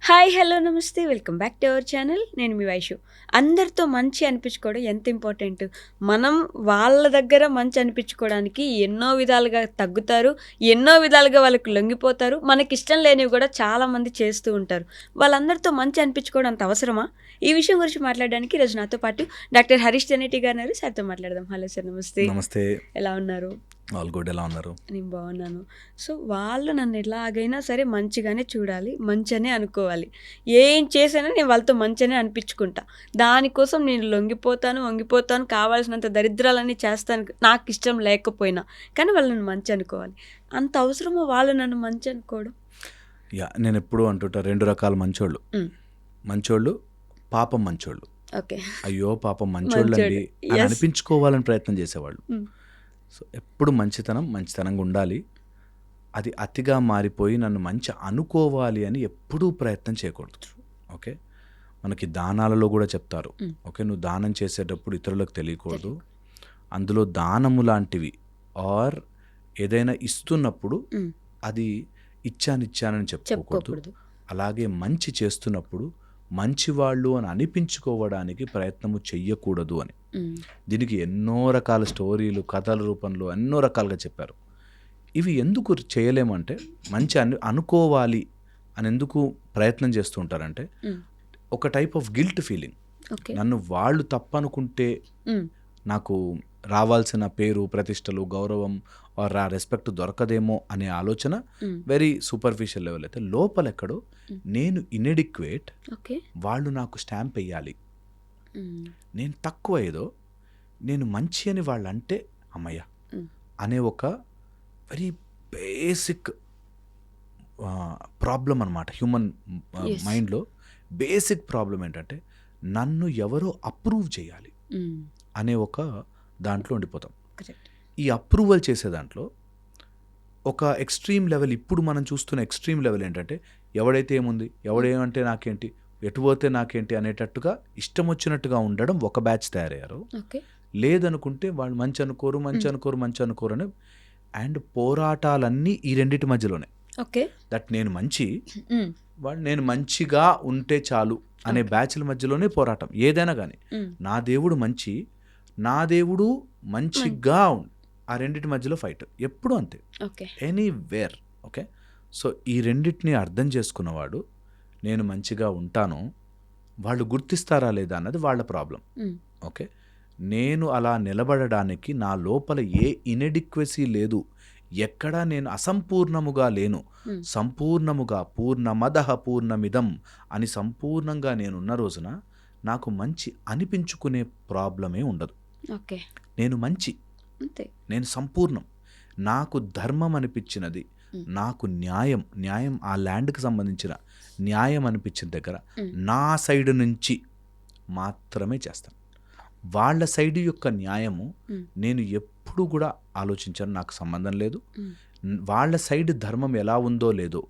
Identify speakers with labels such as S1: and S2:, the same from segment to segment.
S1: Hi hello నమస్తే welcome back to our channel. నేను మీ వైషు. అందరితో మంచి అనిపించుకోవడం ఎంత ఇంపార్టెంట్. మనం వాళ్ళ దగ్గర మంచి అనిపించుకోవడానికి ఎన్నో విధాలుగా తగ్గుతారు, ఎన్నో విధాలుగా వాళ్ళకి లొంగిపోతారు. మనకి ఇష్టం లేనివి కూడా చాలామంది చేస్తూ ఉంటారు. వాళ్ళందరితో మంచి అనిపించుకోవడం అంత అవసరమా? ఈ విషయం గురించి మాట్లాడడానికి ఈరోజు నాతో పాటు డాక్టర్ హరీష్ తెనేటి గారు ఉన్నారు. సార్తో మాట్లాడదాం. హలో సార్, నమస్తే.
S2: నమస్తే.
S1: ఎలా ఉన్నారు?
S2: All good. ఎలా ఉన్నారు?
S1: నేను బాగున్నాను. సో వాళ్ళు నన్ను ఎలాగైనా సరే మంచిగానే చూడాలి, మంచనే అనుకోవాలి. ఏం చేసినా నేను వాళ్ళతో మంచనే అనిపించుకుంటా. దానికోసం నేను వంగిపోతాను, కావాల్సినంత దరిద్రాలన్నీ చేస్తాను నాకు ఇష్టం లేకపోయినా. కానీ వాళ్ళు నన్ను మంచి అనుకోవాలి. అంత అవసరమో వాళ్ళు నన్ను మంచి అనుకోవడం?
S2: నేను ఎప్పుడూ అంటుంటా, 2 రకాల మంచోళ్ళు. మంచోళ్ళు, పాపం మంచోళ్ళు.
S1: ఓకే.
S2: అయ్యో పాపం మంచోళ్ళు అండి అని అనిపించుకోవాలని ప్రయత్నం చేసేవాళ్ళు. సో ఎప్పుడు మంచితనంగా ఉండాలి. అది అతిగా మారిపోయి నన్ను మంచి అనుకోవాలి అని ఎప్పుడూ ప్రయత్నం చేయకూడదు. ఓకే, మనకి దానాలలో కూడా చెప్తారు. ఓకే, నువ్వు దానం చేసేటప్పుడు ఇతరులకు తెలియకూడదు. అందులో దానము లాంటివి ఆర్ ఏదైనా ఇస్తున్నప్పుడు అది ఇచ్చానని చెప్పుకోకూడదు. అలాగే మంచి చేస్తున్నప్పుడు మంచివాళ్ళు అని అనిపించుకోవడానికి ప్రయత్నము చెయ్యకూడదు అని. దీనికి ఎన్నో రకాల స్టోరీలు, కథల రూపంలో ఎన్నో రకాలుగా చెప్పారు. ఇవి ఎందుకు చేయలేమంటే, మంచి అనుకోవాలి అని ఎందుకు ప్రయత్నం చేస్తూ ఉంటారంటే, ఒక టైప్ ఆఫ్ గిల్ట్ ఫీలింగ్. నన్ను వాళ్ళు తప్పనుకుంటే నాకు రావాల్సిన పేరు, ప్రతిష్టలు, గౌరవం ఆర్ ఆ రెస్పెక్ట్ దొరకదేమో అనే ఆలోచన వెరీ సూపర్ఫిషియల్ లెవెల్. అయితే లోపలెక్కడో నేను ఇన్ఎడిక్వేట్, వాళ్ళు నాకు స్టాంప్ వేయాలి, నేను తక్కువ ఏదో, నేను మంచి అని వాళ్ళు అంటే అమ్మయ్య అనే ఒక వెరీ బేసిక్ ప్రాబ్లం అనమాట. హ్యూమన్ మైండ్లో బేసిక్ ప్రాబ్లం ఏంటంటే, నన్ను ఎవరో అప్రూవ్ చేయాలి అనే ఒక దాంట్లో ఉండిపోతాం. ఈ అప్రూవల్ చేసే దాంట్లో ఒక ఎక్స్ట్రీమ్ లెవెల్, ఇప్పుడు మనం చూస్తున్న ఎక్స్ట్రీమ్ లెవెల్ ఏంటంటే, ఎవడైతే ఏముంది, ఎవడేమంటే నాకేంటి, ఎటు పోతే నాకేంటి అనేటట్టుగా ఇష్టం వచ్చినట్టుగా ఉండడం ఒక బ్యాచ్ తయారయ్యారు. లేదనుకుంటే వాళ్ళు మంచి అనుకోరు అని. అండ్ పోరాటాలన్నీ ఈ రెండింటి మధ్యలోనే. దట్ నేను మంచి, వాళ్ళు నేను మంచిగా ఉంటే చాలు అనే బ్యాచ్ల మధ్యలోనే పోరాటం ఏదైనా కానీ. నా దేవుడు మంచి, నా దేవుడు మంచిగా ఉంది, ఆ రెండింటి మధ్యలో ఫైట్ ఎప్పుడు అంతే, ఎనీవేర్. ఓకే, సో ఈ రెండింటిని అర్థం చేసుకున్నవాడు, నేను మంచిగా ఉంటాను, వాళ్ళు గుర్తిస్తారా లేదా అన్నది వాళ్ళ ప్రాబ్లం. ఓకే, నేను అలా నిలబడడానికి నా లోపల ఏ ఇన్ఎడిక్వసీ లేదు, ఎక్కడా నేను అసంపూర్ణముగా లేను, సంపూర్ణముగా పూర్ణమదః పూర్ణమిదం అని సంపూర్ణంగా నేనున్న రోజున నాకు మంచి అనిపించుకునే ప్రాబ్లమే ఉండదు. నేను మంచి, నేను సంపూర్ణం, నాకు ధర్మం అనిపించినది, నాకు న్యాయం ఆ ల్యాండ్కి సంబంధించిన న్యాయం అనిపించిన దగ్గర నా సైడ్ నుంచి మాత్రమే చేస్తాను. వాళ్ళ సైడ్ యొక్క న్యాయము నేను ఎప్పుడు కూడా ఆలోచించాను, నాకు సంబంధం లేదు. వాళ్ళ సైడ్ ధర్మం ఎలా ఉందో లేదో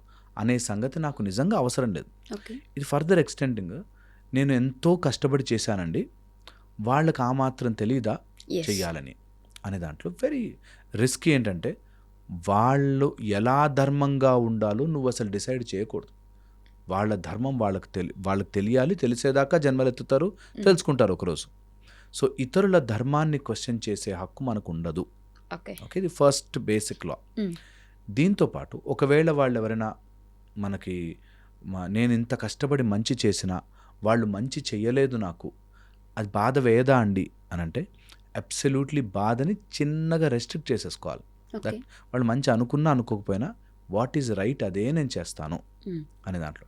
S2: అనే సంగతి నాకు నిజంగా అవసరం లేదు. ఇది ఫర్దర్ ఎక్స్టెండింగ్, నేను ఎంతో కష్టపడి చేశానండి, వాళ్ళకి ఆ మాత్రం తెలీదా చెయ్యాలని అనే దాంట్లో వెరీ రిస్కీ. ఏంటంటే, వాళ్ళు ఎలా ధర్మంగా ఉండాలో నువ్వు అసలు డిసైడ్ చేయకూడదు. వాళ్ళ ధర్మం వాళ్ళకి తెలియాలి, తెలిసేదాకా జన్మలెత్తుతారు, తెలుసుకుంటారు ఒకరోజు. సో ఇతరుల ధర్మాన్ని క్వశ్చన్ చేసే హక్కు మనకు ఉండదు. ఓకే, ఇది ఫస్ట్ బేసిక్ లా. దీంతోపాటు ఒకవేళ వాళ్ళు ఎవరైనా మనకి, నేను ఇంత కష్టపడి మంచి చేసినా వాళ్ళు మంచి చెయ్యలేదు, నాకు అది బాధ వేయదా అండి అని అంటే, అబ్సల్యూట్లీ బాధని చిన్నగా రెస్ట్రిక్ట్ చేసేసుకోవాలి. దట్ వాళ్ళు మంచి అనుకున్నా అనుకోకపోయినా వాట్ ఈజ్ రైట్ అదే నేను చేస్తాను అనే దాంట్లో.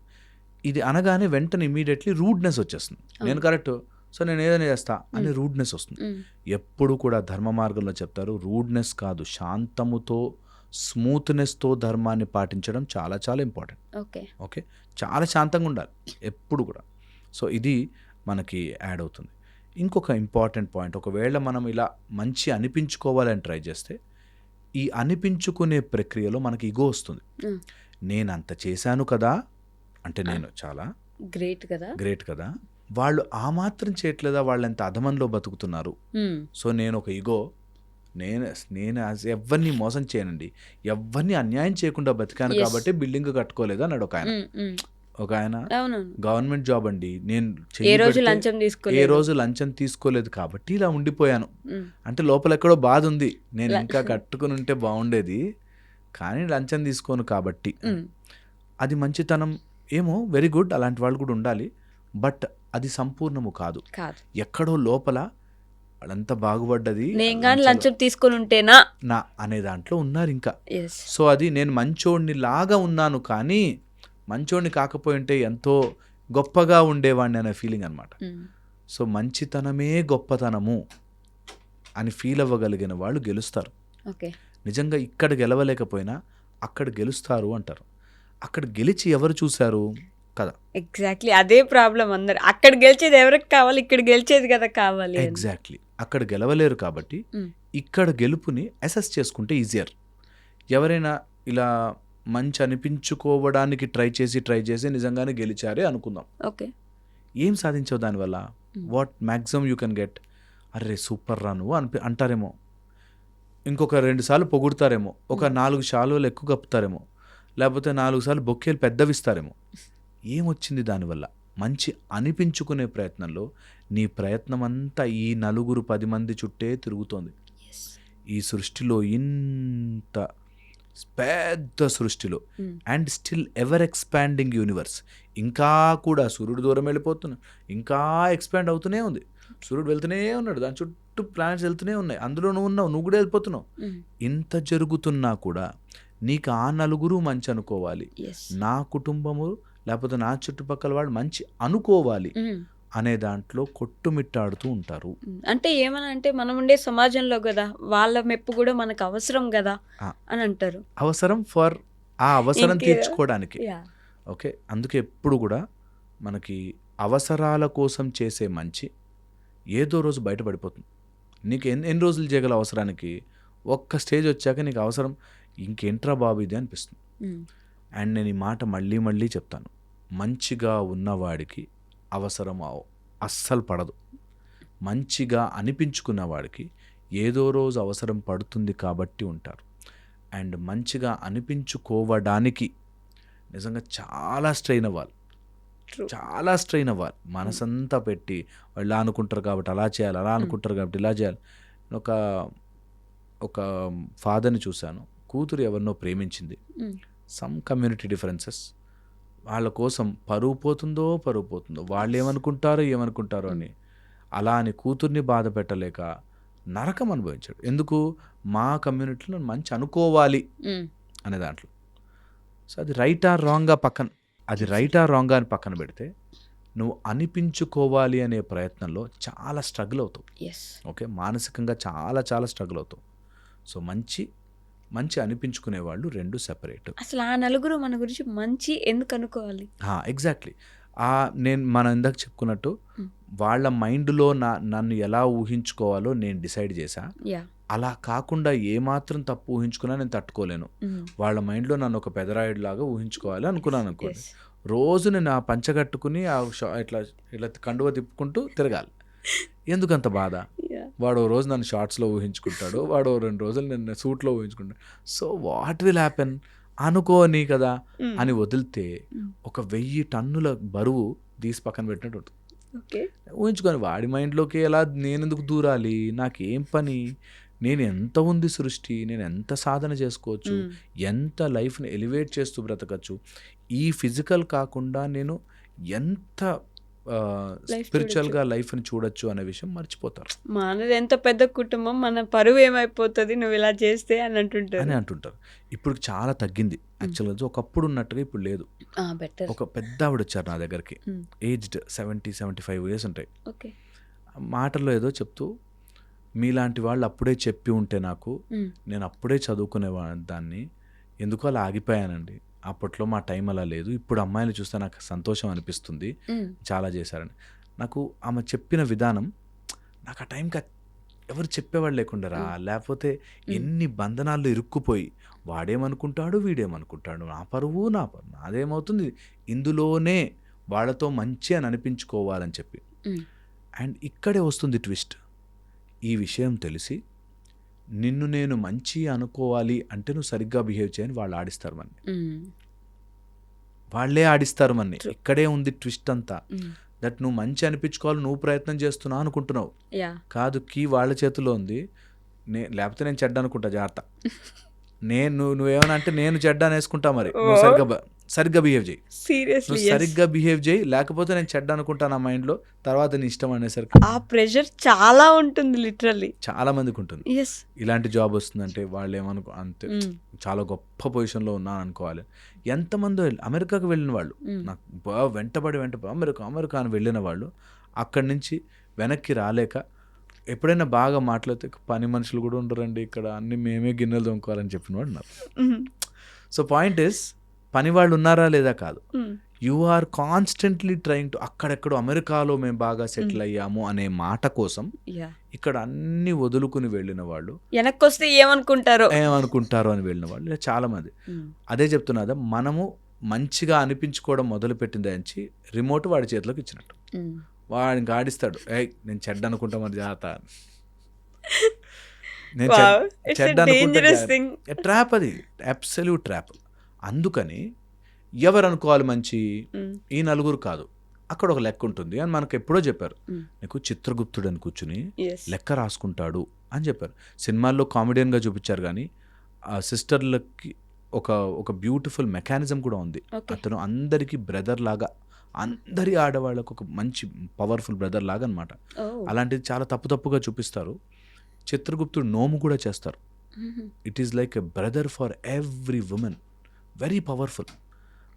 S2: ఇది అనగానే వెంటనే ఇమీడియట్లీ రూడ్నెస్ వచ్చేస్తుంది. నేను కరెక్ట్, సో నేను ఏదైనా చేస్తా అని రూడ్నెస్ వస్తుంది. ఎప్పుడు కూడా ధర్మ మార్గంలో చెప్తారు, రూడ్నెస్ కాదు, శాంతముతో స్మూత్నెస్తో ధర్మాన్ని పాటించడం చాలా చాలా ఇంపార్టెంట్. ఓకే, చాలా శాంతంగా ఉండాలి ఎప్పుడు కూడా. సో ఇది మనకి యాడ్ అవుతుంది. ఇంకొక ఇంపార్టెంట్ పాయింట్, ఒకవేళ మనం ఇలా మంచి అనిపించుకోవాలని ట్రై చేస్తే, ఈ అనిపించుకునే ప్రక్రియలో మనకి ఇగో వస్తుంది. నేను అంత చేశాను కదా అంటే, నేను చాలా గ్రేట్ కదా, వాళ్ళు ఆ మాత్రం చేయట్లేదా, వాళ్ళు ఎంత అధమంలో బతుకుతున్నారు. సో నేను ఒక ఇగో, నేను ఎవరిని మోసం చేయనండి, ఎవరిని అన్యాయం చేయకుండా బతికాను కాబట్టి బిల్డింగ్ కట్టుకోలేదు అన్నాడు ఒక ఆయన. ఒక ఆయన
S1: అవునవును.
S2: గవర్నమెంట్ జాబ్ అండి, నేను
S1: ఏ
S2: చెయ్యి
S1: రోజు
S2: పెడితే
S1: లంచం
S2: ఏ
S1: తీసుకోలేదు.
S2: రోజు లంచం తీసుకోలేదు కాబట్టి ఇలా ఉండిపోయాను.
S1: ఉమ్.
S2: అంటే లోపల ఎక్కడో బాధ ఉంది, నేను
S1: ల-
S2: ఇంకా కట్టుకుని ఉంటే బాగుండేది కానీ లంచం తీసుకోను కాబట్టి.
S1: ఉమ్.
S2: అది మంచితనం ఏమో, వెరీ గుడ్, అలాంటి వాళ్ళు కూడా ఉండాలి. బట్ అది సంపూర్ణము కాదు.
S1: కాదు.
S2: ఎక్కడో లోపల వాళ్ళంతా బాగుపడ్డది
S1: నేను కానీ
S2: లంచాలు
S1: లంచం తీసుకొని ఉంటేనా.
S2: నా అనే దాంట్లో ఉన్నారు ఇంకా.
S1: ఎస్.
S2: సో అది నేను మంచోడిని లాగా ఉన్నాను కానీ మంచోడిని కాకపోయి ఉంటే ఎంతో గొప్పగా ఉండేవాడిని అనే ఫీలింగ్ అనమాట. సో మంచితనమే గొప్పతనము అని ఫీల్ అవ్వగలిగిన వాళ్ళు గెలుస్తారు.
S1: ఓకే.
S2: నిజంగా ఇక్కడ గెలవలేకపోయినా అక్కడ గెలుస్తారు అంటారు. అక్కడ గెలిచి ఎవరు చూశారు కదా.
S1: ఎగ్జాక్ట్లీ అదే ప్రాబ్లం అందరు. అక్కడ గెలిచేది ఎవరికి కావాలి, ఇక్కడ గెలిచేది కదా కావాలి అని.
S2: ఎగ్జాక్ట్లీ, అక్కడ గెలవలేరు కాబట్టి
S1: ఉమ్.
S2: ఇక్కడ గెలుపుని అసెస్ చేసుకుంటే ఈజియర్. ఎవరైనా ఇలా మంచి అనిపించుకోవడానికి ట్రై చేసి నిజంగానే గెలిచారే అనుకుందాం.
S1: ఓకే.
S2: ఏం సాధించావు దానివల్ల? What maximum you can get, అరే సూపర్ రా నువ్వు అంటారేమో, ఇంకొక 2 సార్లు పొగుడతారేమో, ఒక 4 శాలువలు ఎక్కువ కప్పుతారేమో, లేకపోతే 4 సార్లు బొక్కేలు పెద్దవిస్తారేమో. ఏమొచ్చింది దానివల్ల? మంచి అనిపించుకునే ప్రయత్నంలో నీ ప్రయత్నం అంతా ఈ 9-10 మంది చుట్టే తిరుగుతోంది. ఈ సృష్టిలో, ఇంత పెద్ద సృష్టిలో, and still ever expanding universe, ఇంకా కూడా సూర్యుడు దూరం వెళ్ళిపోతున్నా, ఇంకా ఎక్స్పాండ్ అవుతూనే ఉంది. సూర్యుడు వెళ్తూనే ఉన్నాడు, దాని చుట్టూ ప్లానెట్స్ వెళ్తూనే ఉన్నాయి, అందులో నువ్వు ఉన్నావు, నువ్వు కూడా వెళ్ళిపోతున్నావు. ఇంత జరుగుతున్నా కూడా నీకు ఆ 9 మంచి అనుకోవాలి, నా కుటుంబము లేకపోతే నా చుట్టుపక్కల వాళ్ళు మంచి అనుకోవాలి అనే దాంట్లో కొట్టుమిట్టాడుతూ ఉంటారు.
S1: అంటే ఏమని అంటే మనం ఉండే సమాజంలో కదా, వాళ్ళ మెప్పు కూడా మనకు అవసరం కదా అని అంటారు.
S2: అవసరం ఫర్ ఆ అవసరం
S1: ఇంకే-
S2: తీర్చుకోవడానికి.
S1: యా.
S2: ఓకే, అందుకే ఎప్పుడు కూడా మనకి అవసరాల కోసం చేసే మంచి ఏదో రోజు బయటపడిపోతుంది. నీకు ఎన్ని రోజులు చేయగల అవసరానికి, ఒక్క స్టేజ్ వచ్చాక నీకు అవసరం ఇంకేంట్రా బాబు ఇది అనిపిస్తుంది. అండ్ నేను ఈ మాట మళ్ళీ చెప్తాను, మంచిగా ఉన్నవాడికి అవసరం అస్సలు పడదు. మంచిగా అనిపించుకున్నవాడికి ఏదో రోజు అవసరం పడుతుంది కాబట్టి ఉంటారు. అండ్ మంచిగా అనిపించుకోవడానికి నిజంగా చాలా స్ట్రెయిన్ అవ్వాలి, చాలా స్ట్రెయిన్ అవ్వాలి, మనసంతా పెట్టి. వాళ్ళు ఇలా అనుకుంటారు కాబట్టి అలా చేయాలి, అలా అనుకుంటారు కాబట్టి ఇలా చేయాలి. ఒక ఫాదర్ని చూశాను, కూతురు ఎవరినో ప్రేమించింది, సమ్ కమ్యూనిటీ డిఫరెన్సెస్, వాళ్ళ కోసం పరువు పోతుందో వాళ్ళు ఏమనుకుంటారో అని, అలా అని కూతుర్ని బాధ పెట్టలేక నరకం అనుభవించాడు. ఎందుకు? మా కమ్యూనిటీలో మంచి అనుకోవాలి అనే దాంట్లో. సో అది రైట్ ఆర్ రాంగ్ అని పక్కన పెడితే, నువ్వు అనిపించుకోవాలి అనే ప్రయత్నంలో చాలా స్ట్రగుల్ అవుతావు. ఓకే, మానసికంగా చాలా స్ట్రగుల్ అవుతావు. సో మంచి అనిపించుకునే వాళ్ళు 2 సెపరేట్.
S1: అసలు ఆ 9 మన గురించి మంచి ఎందుకు అనుకోవాలి?
S2: ఎగ్జాక్ట్లీ. మనం ఇందాక చెప్పుకున్నట్టు వాళ్ళ మైండ్లో నన్ను ఎలా ఊహించుకోవాలో నేను డిసైడ్ చేశా. అలా కాకుండా ఏమాత్రం తప్పు ఊహించుకున్నా నేను తట్టుకోలేను. వాళ్ళ మైండ్లో నన్ను ఒక పెదరాయుడు లాగా ఊహించుకోవాలి అనుకున్నాను అనుకోండి, రోజు నేను ఆ పంచ కట్టుకుని ఇట్లా కండువ తిప్పుకుంటూ తిరగాలి. ఎందుకంత బాధ? వాడు రోజు నన్ను షార్ట్స్లో ఊహించుకుంటాడు, వాడు 2 రోజులు నేను సూట్లో ఊహించుకుంటాడు. సో వాట్ విల్ హ్యాపెన్ అనుకోని కదా అని వదిలితే 1000 టన్నుల బరువు తీసి పక్కన పెట్టినట్టు ఉంటుంది. ఊహించుకొని వాడి మైండ్లోకి ఎలా నేనెందుకు దూరాలి, నాకేం పని, నేను ఎంత ఉంది సృష్టి, నేను ఎంత సాధన చేసుకోవచ్చు, ఎంత లైఫ్ని ఎలివేట్ చేస్తూ బ్రతకచ్చు, ఈ ఫిజికల్ కాకుండా నేను ఎంత స్పిరిచువల్గా లైఫ్ని చూడొచ్చు అనే విషయం మర్చిపోతారు.
S1: మనది ఎంత పెద్ద కుటుంబం, మన పరువు ఏమైపోతుంది నువ్వు ఇలా చేస్తే అని అంటుంటారు.
S2: ఇప్పుడు చాలా తగ్గింది యాక్చువల్గా, ఒకప్పుడు ఉన్నట్టుగా ఇప్పుడు లేదు.
S1: బెటర్.
S2: ఒక పెద్ద ఆవిడ వచ్చారు నా దగ్గరికి, ఏజ్డ్ 70-75 ఇయర్స్ ఉంటాయి.
S1: ఓకే.
S2: మాటల్లో ఏదో చెప్తూ, మీలాంటి వాళ్ళు అప్పుడే చెప్పి ఉంటే నాకు, నేను అప్పుడే చదువుకునే దాన్ని, ఎందుకో అలా ఆగిపోయానండి, అప్పట్లో మా టైం అలా లేదు, ఇప్పుడు అమ్మాయిలు చూస్తే నాకు సంతోషం అనిపిస్తుంది, చాలా చేశారని. నాకు ఆమె చెప్పిన విధానం, నాకు ఆ టైంకి ఎవరు చెప్పేవాళ్ళు లేకుండా, లేకపోతే ఎన్ని బంధనాల్లో ఇరుక్కుపోయి వాడేమనుకుంటాడు వీడేమనుకుంటాడు, నా పరువు నాదేమవుతుంది, ఇందులోనే వాళ్ళతో మంచి అని అనిపించుకోవాలని చెప్పి. అండ్ ఇక్కడే వస్తుంది ట్విస్ట్. ఈ విషయం తెలిసి నిన్ను నేను మంచి అనుకోవాలి అంటే నువ్వు సరిగ్గా బిహేవ్ చేయని వాళ్ళు ఆడిస్తారు మనని. వాళ్ళే ఆడిస్తారు మనని. ఇక్కడే ఉంది ట్విస్ట్ అంతా. దట్ నువ్వు మంచి అనిపించుకోవాలి, నువ్వు ప్రయత్నం చేస్తున్నావు అనుకుంటున్నావు, కాదు కీ వాళ్ళ చేతిలో ఉంది. లేకపోతే నేను చెడ్డ అనుకుంటా, జాగ్రత్త. నువ్వేమన్నా అంటే నేను చెడ్డ అనేసుకుంటా. మరి నువ్వు సరిగ్గా బిహేవ్ చేయి, నువ్వు సరిగ్గా బిహేవ్ చేయి, లేకపోతే నేను చెడ్డ అనుకుంటా నా మైండ్లో, తర్వాత నీ ఇష్టం అనేసరికి
S1: ఆ ప్రెషర్ చాలా ఉంటుంది, లిటరల్లీ
S2: చాలా మందికి ఉంటుంది. ఇలాంటి జాబ్ వస్తుందంటే వాళ్ళు ఏమనుకో అంతే చాలా గొప్ప పొజిషన్లో ఉన్నాను అనుకోవాలి. ఎంతమంది అమెరికాకు వెళ్ళిన వాళ్ళు, నాకు వెంటబడి అమెరికా అని వెళ్ళిన వాళ్ళు అక్కడి నుంచి వెనక్కి రాలేక ఎప్పుడైనా బాగా మాట్లాడితే పని మనుషులు కూడా ఉండరండి ఇక్కడ, అన్ని మేమే గిన్నెలు దొంగకోవాలని చెప్పిన వాడు ఉన్నారు. సో పాయింట్ ఇస్, పని వాళ్ళు ఉన్నారా లేదా కాదు, you are constantly trying to, అక్కడెక్కడో అమెరికాలో మేము బాగా సెటిల్ అయ్యాము అనే మాట కోసం ఇక్కడ అన్ని వదులుకుని వెళ్ళిన వాళ్ళు,
S1: వెనక్కి వస్తే ఏమనుకుంటారో
S2: అని వెళ్ళిన వాళ్ళు చాలా మంది. అదే చెప్తున్నదా, మనము మంచిగా అనిపించుకోవడం మొదలుపెట్టింది నుంచి రిమోట్ వాడి చేతిలోకి ఇచ్చినట్టు. వాడిని గాడిస్తాడు, నేను చెడ్డ అనుకుంటా మరి జాగ్రత్త, నేను చెడ్డ అనుకుంటా. ట్రాప్, అది అబ్సల్యూట్ ట్రాప్. అందుకని ఎవరు అనుకోవాలి మంచి, ఈ నలుగురు కాదు, అక్కడ ఒక లెక్క ఉంటుంది అని మనకు ఎప్పుడో చెప్పారు. నీకు చిత్రగుప్తుడు అని కూర్చుని లెక్క రాసుకుంటాడు అని చెప్పారు. సినిమాల్లో కామెడియన్గా చూపించారు, కానీ ఆ సిస్టర్లకి ఒక బ్యూటిఫుల్ మెకానిజం కూడా ఉంది. అతను అందరికీ బ్రదర్ లాగా, అందరి ఆడవాళ్ళకు ఒక మంచి పవర్ఫుల్ బ్రదర్ లాగా అనమాట. అలాంటిది చాలా తప్పుగా చూపిస్తారు. చిత్రగుప్తుడు నోము కూడా చేస్తారు. It is like a brother for every women, very powerful.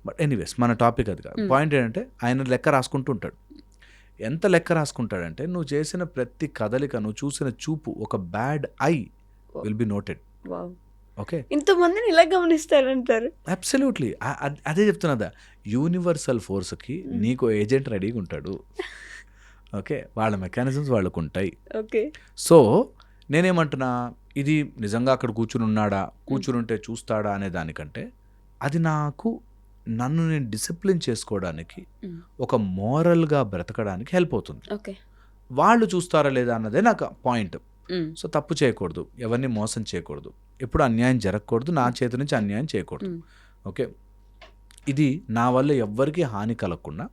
S2: But anyways మన టాపిక్ అది కాదు. పాయింట్ ఏంటంటే ఆయన లెక్క రాసుకుంటూ ఉంటాడు. ఎంత లెక్క రాసుకుంటాడంటే, నువ్వు చేసిన ప్రతి కదలిక, నువ్వు చూసిన చూపు, ఒక bad I will be noted. Okay,
S1: ఇంతమందిని ఇలా గమనిస్తారంటారు.
S2: అబ్సల్యూట్లీ. అదే చెప్తున్నదా, యూనివర్సల్ ఫోర్స్కి నీకు ఏజెంట్ రెడీగా ఉంటాడు. ఓకే, వాళ్ళ మెకానిజమ్స్ వాళ్ళకు ఉంటాయి.
S1: ఓకే,
S2: సో నేనేమంటున్నా, ఇది నిజంగా అక్కడ కూర్చుని ఉంటే చూస్తాడా అనే దానికంటే, అది నన్ను నేను డిసిప్లిన్ చేసుకోవడానికి, ఒక మోరల్గా బ్రతకడానికి హెల్ప్ అవుతుంది. వాళ్ళు చూస్తారా లేదా అన్నదే నాకు పాయింట్. సో తప్పు చేయకూడదు, ఎవరిని మోసం చేయకూడదు, ఎప్పుడు అన్యాయం జరగకూడదు, నా చేతి నుంచి అన్యాయం చేయకూడదు. ఓకే, ఇది నా వల్ల ఎవ్వరికీ హాని కలగకుండా,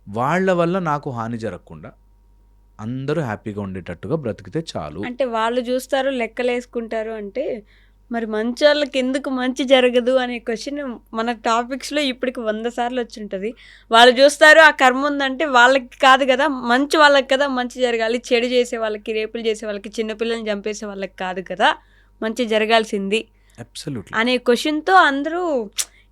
S2: వాళ్ళ వల్ల నాకు హాని జరగకుండా అందరూ హ్యాపీగా ఉండేటట్టుగా బ్రతికితే చాలు.
S1: అంటే వాళ్ళు చూస్తారు, లెక్కలేసుకుంటారు అంటే, మరి మంచి వాళ్ళకి ఎందుకు మంచి జరగదు అనే క్వశ్చన్ మన టాపిక్స్లో ఇప్పటికి 100 సార్లు వచ్చి ఉంటుంది. వాళ్ళు చూస్తారు, ఆ కర్మ ఉందంటే వాళ్ళకి కాదు కదా, మంచి వాళ్ళకి కదా మంచి జరగాలి, చెడు చేసే వాళ్ళకి, రేపులు చేసే వాళ్ళకి, చిన్నపిల్లల్ని చంపేసే వాళ్ళకి కాదు కదా మంచి జరగాల్సింది అనే క్వశ్చన్తో అందరూ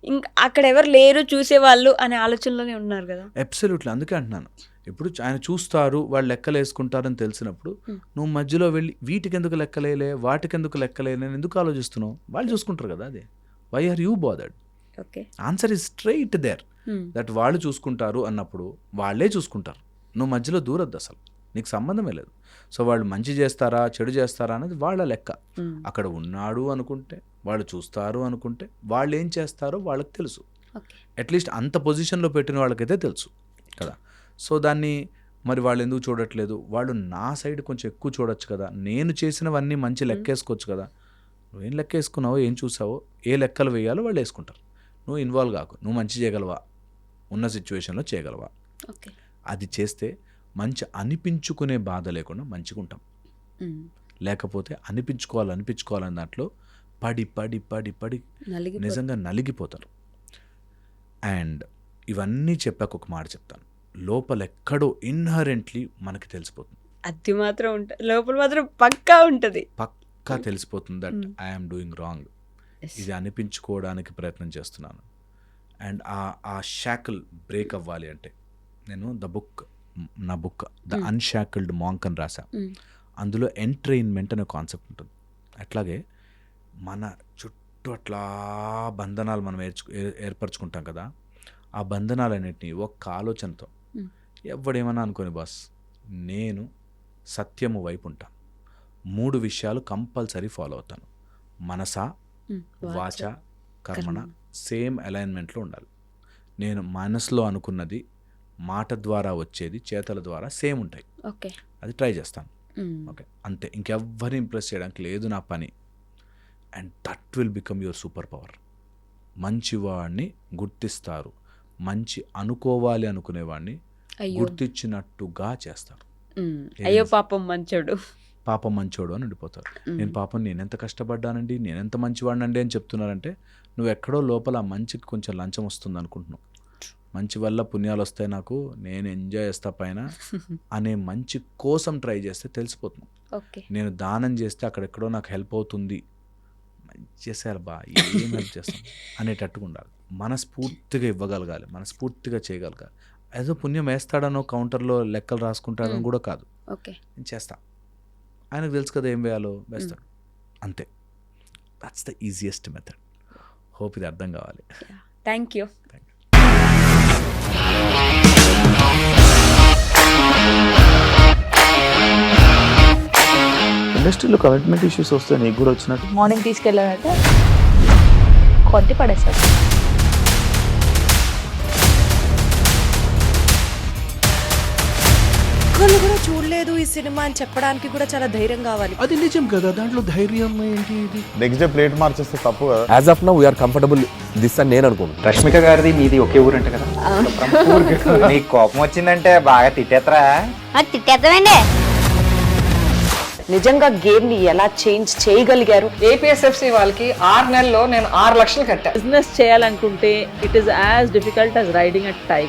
S1: ఇంకా అక్కడ ఎవరు లేరు చూసేవాళ్ళు అనే ఆలోచనలోనే ఉన్నారు కదా.
S2: అబ్సల్యూట్లీ, అందుకే అంటున్నాను. ఇప్పుడు ఆయన చూస్తారు, వాళ్ళు లెక్కలు వేసుకుంటారని తెలిసినప్పుడు నువ్వు మధ్యలో వెళ్ళి వీటికి ఎందుకు లెక్కలేలే, వాటికి ఎందుకు లెక్కలేలే అని ఎందుకు ఆలోచిస్తున్నావు? వాళ్ళు చూసుకుంటారు కదా. అదే why are you bothered? Answer is straight there, that వాళ్ళు చూసుకుంటారు అన్నప్పుడు వాళ్ళే చూసుకుంటారు. నువ్వు మధ్యలో దూరద్దు, అసలు నీకు సంబంధమే లేదు. సో వాళ్ళు మంచి చేస్తారా చెడు చేస్తారా అనేది వాళ్ళ లెక్క. అక్కడ ఉన్నాడు అనుకుంటే, వాళ్ళు చూస్తారు అనుకుంటే, వాళ్ళు ఏం చేస్తారో వాళ్ళకి తెలుసు. అట్లీస్ట్ అంత పొజిషన్లో పెట్టిన వాళ్ళకైతే తెలుసు కదా. సో దాన్ని మరి వాళ్ళు ఎందుకు చూడట్లేదు, వాళ్ళు నా సైడ్ కొంచెం ఎక్కువ చూడొచ్చు కదా, నేను చేసినవన్నీ మంచి లెక్కేసుకోవచ్చు కదా. నువ్వేం లెక్కేసుకున్నావో, ఏం చూసావో, ఏ లెక్కలు వేయాలో వాళ్ళు వేసుకుంటారు. నువ్వు ఇన్వాల్వ్ కాకు, నువ్వు మంచి చేయగలవా, ఉన్న సిచ్యువేషన్లో చేయగలవా, అది చేస్తే మంచి అనిపించుకునే బాధ లేకుండా మంచిగా ఉంటాం. లేకపోతే అనిపించుకోవాలని దాంట్లో పడి పడి పడి పడి నిజంగా నలిగిపోతారు. అండ్ ఇవన్నీ చెప్పాక ఒక మాట చెప్తాను, లోపల ఎక్కడో ఇన్హరెంట్లీ మనకి తెలిసిపోతుంది,
S1: అది మాత్రం ఉంటుంది, లోపల మాత్రం పక్కా ఉంటుంది,
S2: పక్కా తెలిసిపోతుంది దట్ ఐఎమ్ డూయింగ్ రాంగ్, ఇది అనిపించుకోవడానికి ప్రయత్నం చేస్తున్నాను. అండ్ ఆ షాకిల్ బ్రేక్ అవ్వాలి అంటే, నేను నా బుక్ ద అన్షాకిల్డ్ మాంక్ అని రాసా. అందులో ఎంట్రైన్మెంట్ అనే కాన్సెప్ట్ ఉంటుంది. అట్లాగే మన చుట్టూ అట్లా బంధనాలు మనం ఏర్పరచుకుంటాం కదా, ఆ బంధనాలన్నింటినీ ఒక్క ఆలోచనతో, ఎవడేమన్నా అనుకోని బాస్, నేను సత్యము వైపు ఉంటాను, 3 విషయాలు కంపల్సరీ ఫాలో అవుతాను, మనసా వాచ కర్మణ సేమ్ అలైన్మెంట్లో ఉండాలి. నేను మనసులో అనుకున్నది మాట ద్వారా వచ్చేది చేతల ద్వారా సేమ్ ఉంటాయి, అది ట్రై చేస్తాను. ఓకే, అంతే, ఇంకెవ్వరిని ఇంప్రెస్ చేయడానికి లేదు నా పని. And that will become your super power. మంచివాడిని గుర్తిస్తారు, మంచి అనుకోవాలి అనుకునేవాడిని
S1: అయ్యో
S2: గుర్తించినట్టుగా చేస్తారు.
S1: అయ్యో పాపం మంచోడు.
S2: పాపం మంచోడు అని ఉండిపోతారు. నేను పాపం నేనెంత కష్టపడ్డానండి, నేనెంత మంచివాడినండి అని చెప్తున్నారంటే నువ్వు ఎక్కడో లోపల ఆ మంచికి కొంచెం లంచం వస్తుంది అనుకుంటున్నావు. మంచి వల్ల పుణ్యాలు వస్తాయి నాకు, నేను ఎంజాయ్ చేస్తా పైన అనే మంచి కోసం ట్రై చేస్తే తెలిసిపోతుంది.
S1: ఓకే.
S2: నేను దానం చేస్తే అక్కడెక్కడో నాకు హెల్ప్ అవుతుంది, మంచి చేసేయాలి బా, ఏం హెల్ప్ చేస్తాం అనేటట్టుగా ఉండాలి. మనస్ఫూర్తిగా ఇవ్వగలగాలి, మనస్ఫూర్తిగా చేయగలగాలి. ఏదో పుణ్యం వేస్తాడనో కౌంటర్లో లెక్కలు రాసుకుంటాడనో కూడా కాదు.
S1: ఓకే.
S2: నేను చేస్తా, ఆయనకు తెలుసు కదా ఏం వేయాలో వేస్తాడు, అంతే. That's the easiest method. Hope ఇది అర్థం కావాలి.
S1: Thank you.
S3: ఇండస్ట్రీలో కమిట్మెంట్ ఇష్యూస్ వస్తే నీకు కూడా వచ్చినట్టు?
S4: మార్నింగ్ తీసుకెళ్ళానంటే కొద్ది పడేసాడు.
S5: ఒక్కళ్ళు కూడా చూడలేదు ఈ సినిమా అని చెప్పడానికి కూడా చాలా ధైర్యం కావాలి.
S3: అది నిజం కదా, దాంట్లో ధైర్యం ఏంటి? ఇది
S6: నెక్స్ట్ డే ప్లేట్ మార్చేస్తే తప్పు కదా.
S7: As of now we are comfortable this అని నేను అనుకుంటున్నాను.
S8: రష్మిక గారిది మీది ఒకే ఊరంట కదా. నీకు కోపం వచ్చిందంటే బాగా తిట్టేత్తరా?
S4: తిట్టేద్దామండి. నిజంగా గేమ్ ని ఎలా చేంజ్ చేయగలిగారు?
S9: ఏపీఎస్ఎఫ్సి వాళ్ళకి 6 నెలల్లో నేను 6 లక్షలు కట్టా.
S10: బిజినెస్ చేయాలనుకుంటే it is as difficult as riding a tiger.